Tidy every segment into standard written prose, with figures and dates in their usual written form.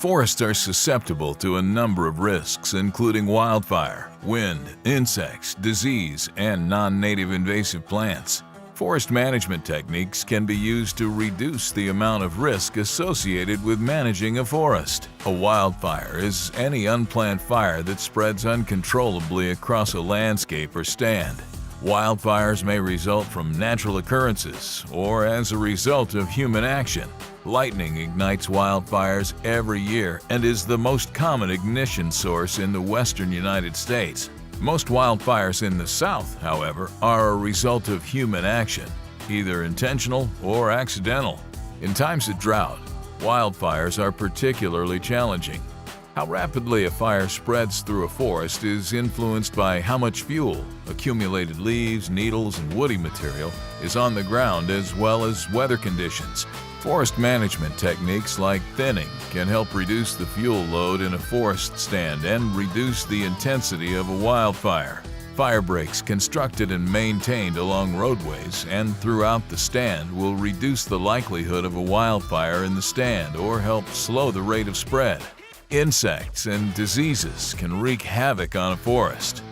Forests are susceptible to a number of risks, including wildfire, wind, insects, disease, and non-native invasive plants. Forest management techniques can be used to reduce the amount of risk associated with managing a forest. A wildfire is any unplanned fire that spreads uncontrollably across a landscape or stand. Wildfires may result from natural occurrences or as a result of human action. Lightning ignites wildfires every year and is the most common ignition source in the western United States. Most wildfires in the South, however, are a result of human action, either intentional or accidental. In times of drought, wildfires are particularly challenging. How rapidly a fire spreads through a forest is influenced by how much fuel, accumulated leaves, needles, and woody material is on the ground, as well as weather conditions. Forest management techniques like thinning can help reduce the fuel load in a forest stand and reduce the intensity of a wildfire. Fire breaks constructed and maintained along roadways and throughout the stand will reduce the likelihood of a wildfire in the stand or help slow the rate of spread. Insects and diseases can wreak havoc on a forest.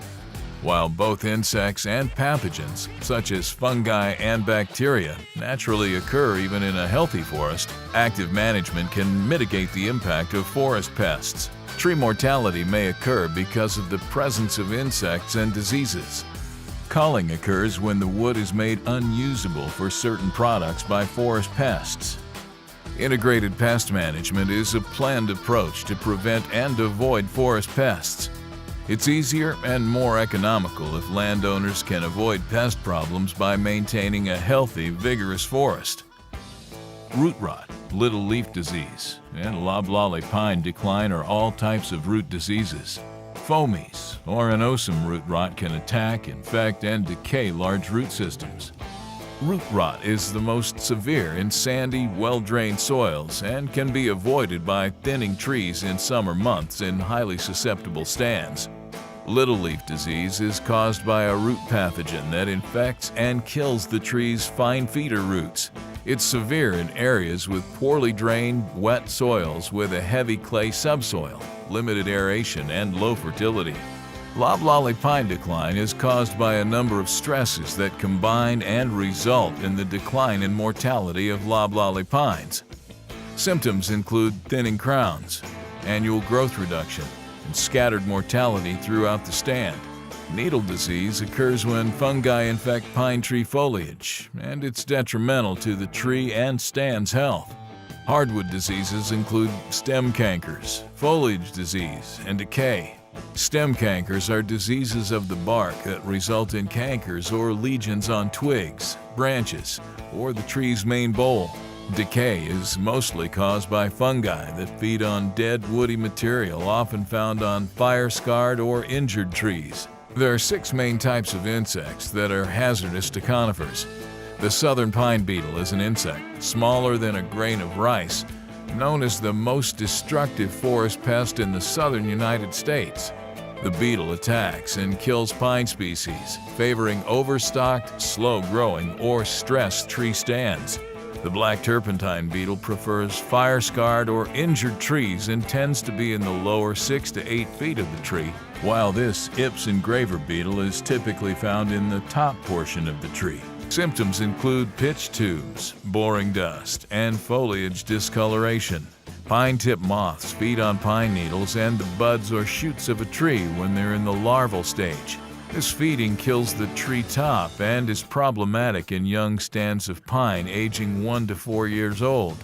While both insects and pathogens, such as fungi and bacteria, naturally occur even in a healthy forest, active management can mitigate the impact of forest pests. Tree mortality may occur because of the presence of insects and diseases. Culling occurs when the wood is made unusable for certain products by forest pests. Integrated pest management is a planned approach to prevent and avoid forest pests. It's easier and more economical if landowners can avoid pest problems by maintaining a healthy, vigorous forest. Root rot, little leaf disease, and loblolly pine decline are all types of root diseases. Fomies or anosum root rot can attack, infect, and decay large root systems. Root rot is the most severe in sandy, well-drained soils and can be avoided by thinning trees in summer months in highly susceptible stands. Little leaf disease is caused by a root pathogen that infects and kills the tree's fine feeder roots. It's severe in areas with poorly drained, wet soils with a heavy clay subsoil, limited aeration, and low fertility. Loblolly pine decline is caused by a number of stresses that combine and result in the decline and mortality of loblolly pines. Symptoms include thinning crowns, annual growth reduction, and scattered mortality throughout the stand. Needle disease occurs when fungi infect pine tree foliage, and it's detrimental to the tree and stand's health. Hardwood diseases include stem cankers, foliage disease, and decay. Stem cankers are diseases of the bark that result in cankers or lesions on twigs, branches, or the tree's main bole. Decay is mostly caused by fungi that feed on dead woody material often found on fire-scarred or injured trees. There are 6 main types of insects that are hazardous to conifers. The southern pine beetle is an insect smaller than a grain of rice, known as the most destructive forest pest in the southern United States. The beetle attacks and kills pine species, favoring overstocked, slow-growing, or stressed tree stands. The black turpentine beetle prefers fire-scarred or injured trees and tends to be in the lower 6 to 8 feet of the tree, while this Ips engraver beetle is typically found in the top portion of the tree. Symptoms include pitch tubes, boring dust, and foliage discoloration. Pine tip moths feed on pine needles and the buds or shoots of a tree when they're in the larval stage. This feeding kills the tree top and is problematic in young stands of pine aging 1 to 4 years old.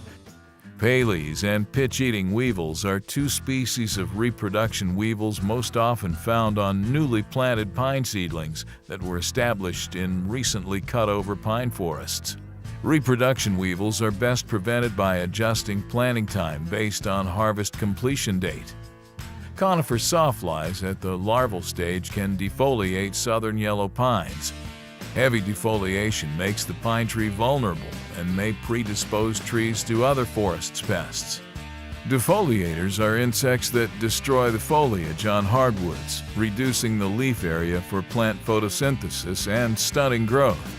Paleys and pitch-eating weevils are 2 species of reproduction weevils most often found on newly planted pine seedlings that were established in recently cut-over pine forests. Reproduction weevils are best prevented by adjusting planting time based on harvest completion date. Conifer sawflies at the larval stage can defoliate southern yellow pines. Heavy defoliation makes the pine tree vulnerable and may predispose trees to other forest pests. Defoliators are insects that destroy the foliage on hardwoods, reducing the leaf area for plant photosynthesis and stunting growth.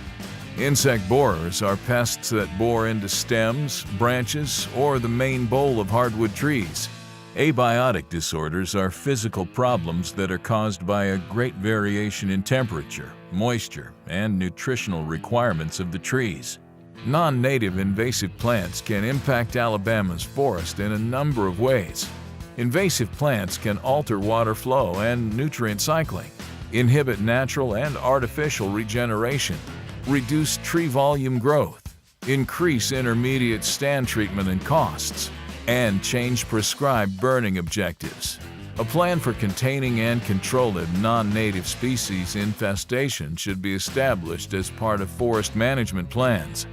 Insect borers are pests that bore into stems, branches, or the main bole of hardwood trees. Abiotic disorders are physical problems that are caused by a great variation in temperature, moisture, and nutritional requirements of the trees. Non-native invasive plants can impact Alabama's forest in a number of ways. Invasive plants can alter water flow and nutrient cycling, inhibit natural and artificial regeneration, reduce tree volume growth, increase intermediate stand treatment and costs, and change prescribed burning objectives. A plan for containing and controlling non-native species infestation should be established as part of forest management plans.